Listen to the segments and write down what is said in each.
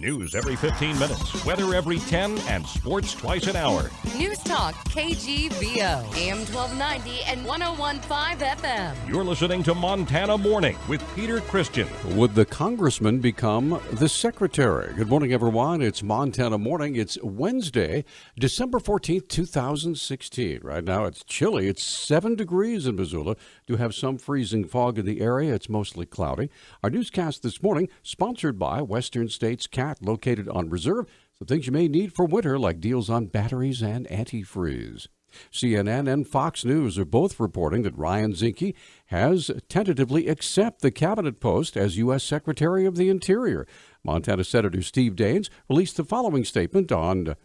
News every 15 minutes, weather every 10, and sports twice an hour. Newstalk, KGVO, AM 1290 and 101.5 FM. You're listening to Montana Morning with Peter Christian. Would the congressman become the secretary? Good morning, everyone. It's Montana Morning. It's Wednesday, December 14th, 2016. Right now it's chilly. It's 7 degrees in Missoula. Do have some freezing fog in the area. It's mostly cloudy. Our newscast this morning sponsored by Western States Cat, located on Reserve. Some things you may need for winter, like deals on batteries and antifreeze. CNN and Fox News are both reporting that Ryan Zinke has tentatively accepted the cabinet post as U.S. Secretary of the Interior. Montana Senator Steve Daines released the following statement on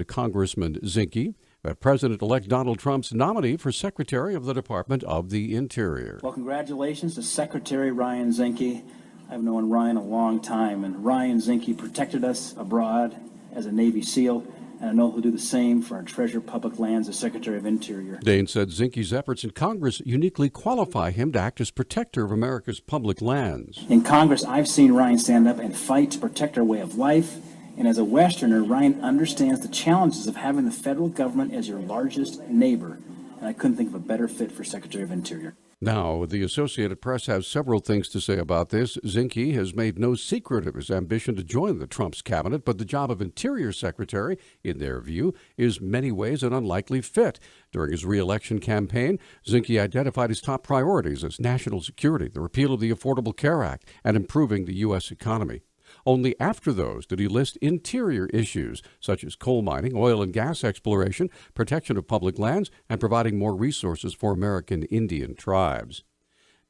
Congressman Zinke, President-elect Donald Trump's nominee for Secretary of the Department of the Interior. Well, congratulations to Secretary Ryan Zinke. I've known Ryan a long time, and Ryan Zinke protected us abroad as a Navy SEAL, and I know he'll do the same for our treasured public lands as Secretary of Interior. Daines said Zinke's efforts in Congress uniquely qualify him to act as protector of America's public lands. In Congress, I've seen Ryan stand up and fight to protect our way of life, and as a Westerner, Ryan understands the challenges of having the federal government as your largest neighbor, and I couldn't think of a better fit for Secretary of Interior. Now, the Associated Press has several things to say about this. Zinke has made no secret of his ambition to join the Trump's cabinet, but the job of Interior Secretary, in their view, is many ways an unlikely fit. During his re-election campaign, Zinke identified his top priorities as national security, the repeal of the Affordable Care Act, and improving the U.S. economy. Only after those did he list interior issues such as coal mining, oil and gas exploration, protection of public lands, and providing more resources for American Indian tribes.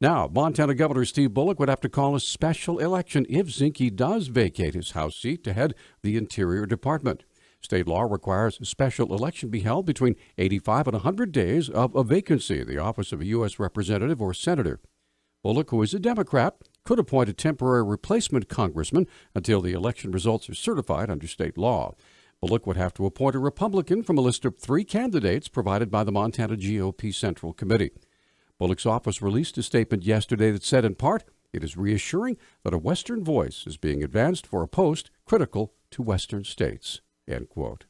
Now, Montana Governor Steve Bullock would have to call a special election if Zinke does vacate his House seat to head the Interior Department. State law requires a special election be held between 85 and 100 days of a vacancy in the office of a U.S. representative or senator. Bullock, who is a Democrat, could appoint a temporary replacement congressman until the election results are certified under state law. Bullock would have to appoint a Republican from a list of 3 candidates provided by the Montana GOP Central Committee. Bullock's office released a statement yesterday that said, in part, it is reassuring that a Western voice is being advanced for a post critical to Western states, end quote.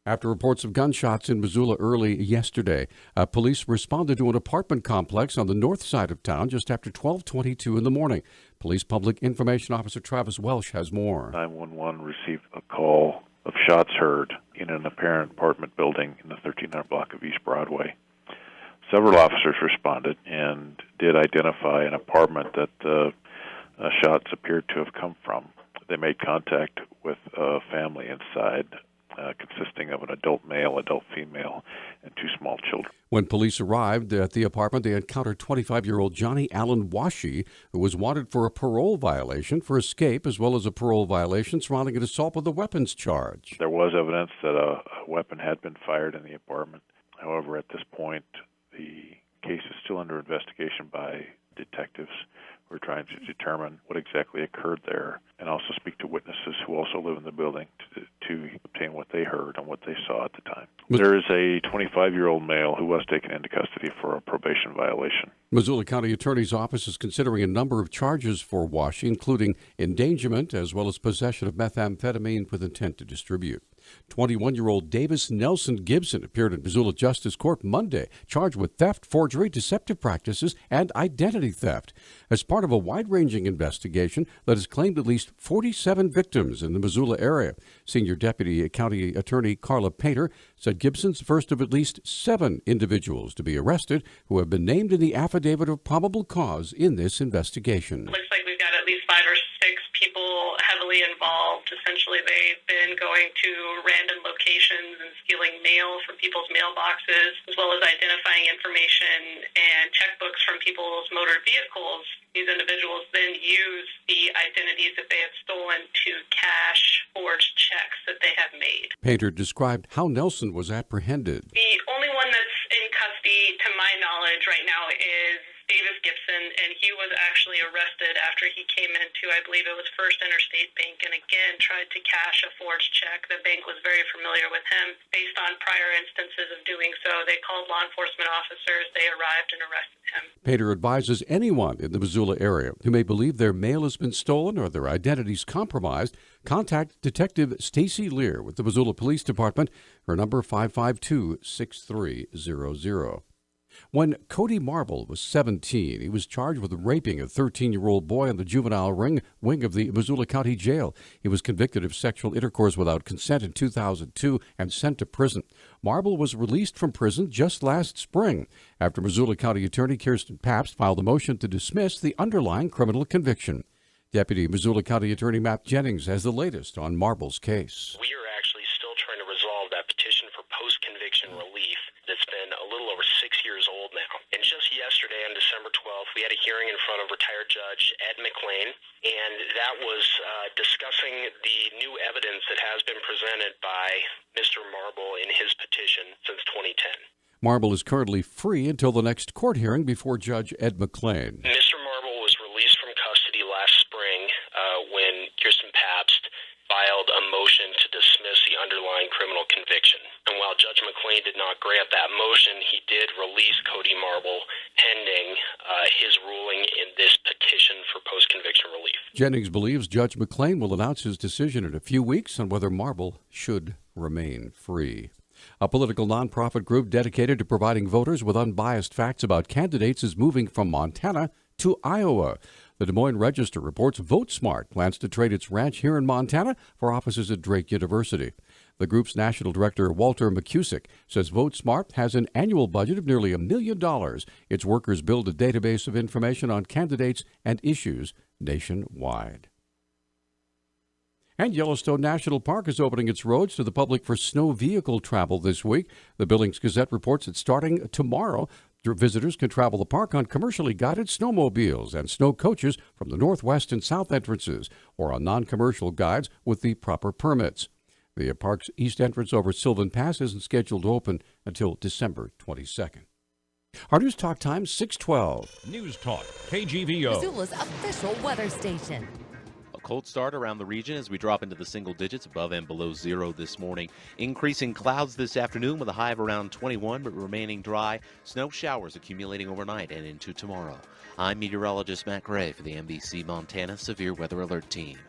After reports of gunshots in Missoula early yesterday, police responded to an apartment complex on the north side of town just after 12:22 in the morning. Police Public Information Officer Travis Welsh has more. 911 received a call of shots heard in an apparent apartment building in the 1300 block of East Broadway. Several officers responded and did identify an apartment that the shots appeared to have come from. They made contact with a family inside, consisting of an adult male, adult female, and 2 small children. When police arrived at the apartment, they encountered 25-year-old Johnny Allen Washi, who was wanted for a parole violation for escape, as well as a parole violation surrounding an assault with a weapons charge. There was evidence that a weapon had been fired in the apartment. However, at this point, the case is still under investigation by detectives. We're trying to determine what exactly occurred there and also speak to witnesses who also live in the building to obtain what they heard and what they saw at the time. There is a 25-year-old male who was taken into custody for a probation violation. Missoula County Attorney's Office is considering a number of charges for Washi, including endangerment as well as possession of methamphetamine with intent to distribute. 21-year-old Davis Nelson Gibson appeared in Missoula Justice Court Monday, charged with theft, forgery, deceptive practices, and identity theft, as part of a wide-ranging investigation that has claimed at least 47 victims in the Missoula area. Senior Deputy County Attorney Carla Painter said Gibson's the first of at least 7 individuals to be arrested who have been named in the affidavit of probable cause in this investigation. Looks like we've got at least 5 or 6 people heavily involved. Essentially, they've been going to random locations and stealing mail from people's mailboxes, as well as identifying information and checkbooks from people's motor vehicles. These individuals then use the identities that they have stolen to cash forged checks that they have made. Painter described how Nelson was apprehended. The only one that's in custody, to my knowledge, right now is Davis Gibson, and he was actually actually arrested after he came into, I believe it was First Interstate Bank, and again tried to cash a forged check. The bank was very familiar with him based on prior instances of doing so. They called law enforcement officers. They arrived and arrested him. Pater advises anyone in the Missoula area who may believe their mail has been stolen or their identities compromised, contact Detective Stacy Lear with the Missoula Police Department. Her number 552-6300. When Cody Marble was 17, he was charged with raping a 13-year-old boy in the juvenile wing of the Missoula County Jail. He was convicted of sexual intercourse without consent in 2002 and sent to prison. Marble was released from prison just last spring after Missoula County Attorney Kirsten Pabst filed a motion to dismiss the underlying criminal conviction. Deputy Missoula County Attorney Matt Jennings has the latest on Marble's case. We are actually still trying to resolve that petition for post-conviction relief that's been a little over 6 years old now. And just yesterday, on December 12th, we had a hearing in front of retired Judge Ed McLean, and that was discussing the new evidence that has been presented by Mr. Marble in his petition since 2010. Marble is currently free until the next court hearing before Judge Ed McLean. Mr. Marble was released from custody last spring when Kirsten Pabst filed a motion to dismiss the underlying criminal conviction. And while Judge McLean did not grant that motion, he did release Cody Marble pending his ruling in this petition for post-conviction relief. Jennings believes Judge McLean will announce his decision in a few weeks on whether Marble should remain free. A political nonprofit group dedicated to providing voters with unbiased facts about candidates is moving from Montana to Iowa. The Des Moines Register reports VoteSmart plans to trade its ranch here in Montana for offices at Drake University. The group's national director, Walter McCusick, says VoteSmart has an annual budget of nearly $1 million. Its workers build a database of information on candidates and issues nationwide. And Yellowstone National Park is opening its roads to the public for snow vehicle travel this week. The Billings Gazette reports that starting tomorrow, visitors can travel the park on commercially guided snowmobiles and snow coaches from the northwest and south entrances, or on non-commercial guides with the proper permits. The park's east entrance over Sylvan Pass isn't scheduled to open until December 22nd. Our News Talk time, 6:12. News Talk, KGVO. Missoula's official weather station. Cold start around the region as we drop into the single digits above and below zero this morning. Increasing clouds this afternoon with a high of around 21, but remaining dry. Snow showers accumulating overnight and into tomorrow. I'm meteorologist Matt Gray for the NBC Montana Severe Weather Alert Team.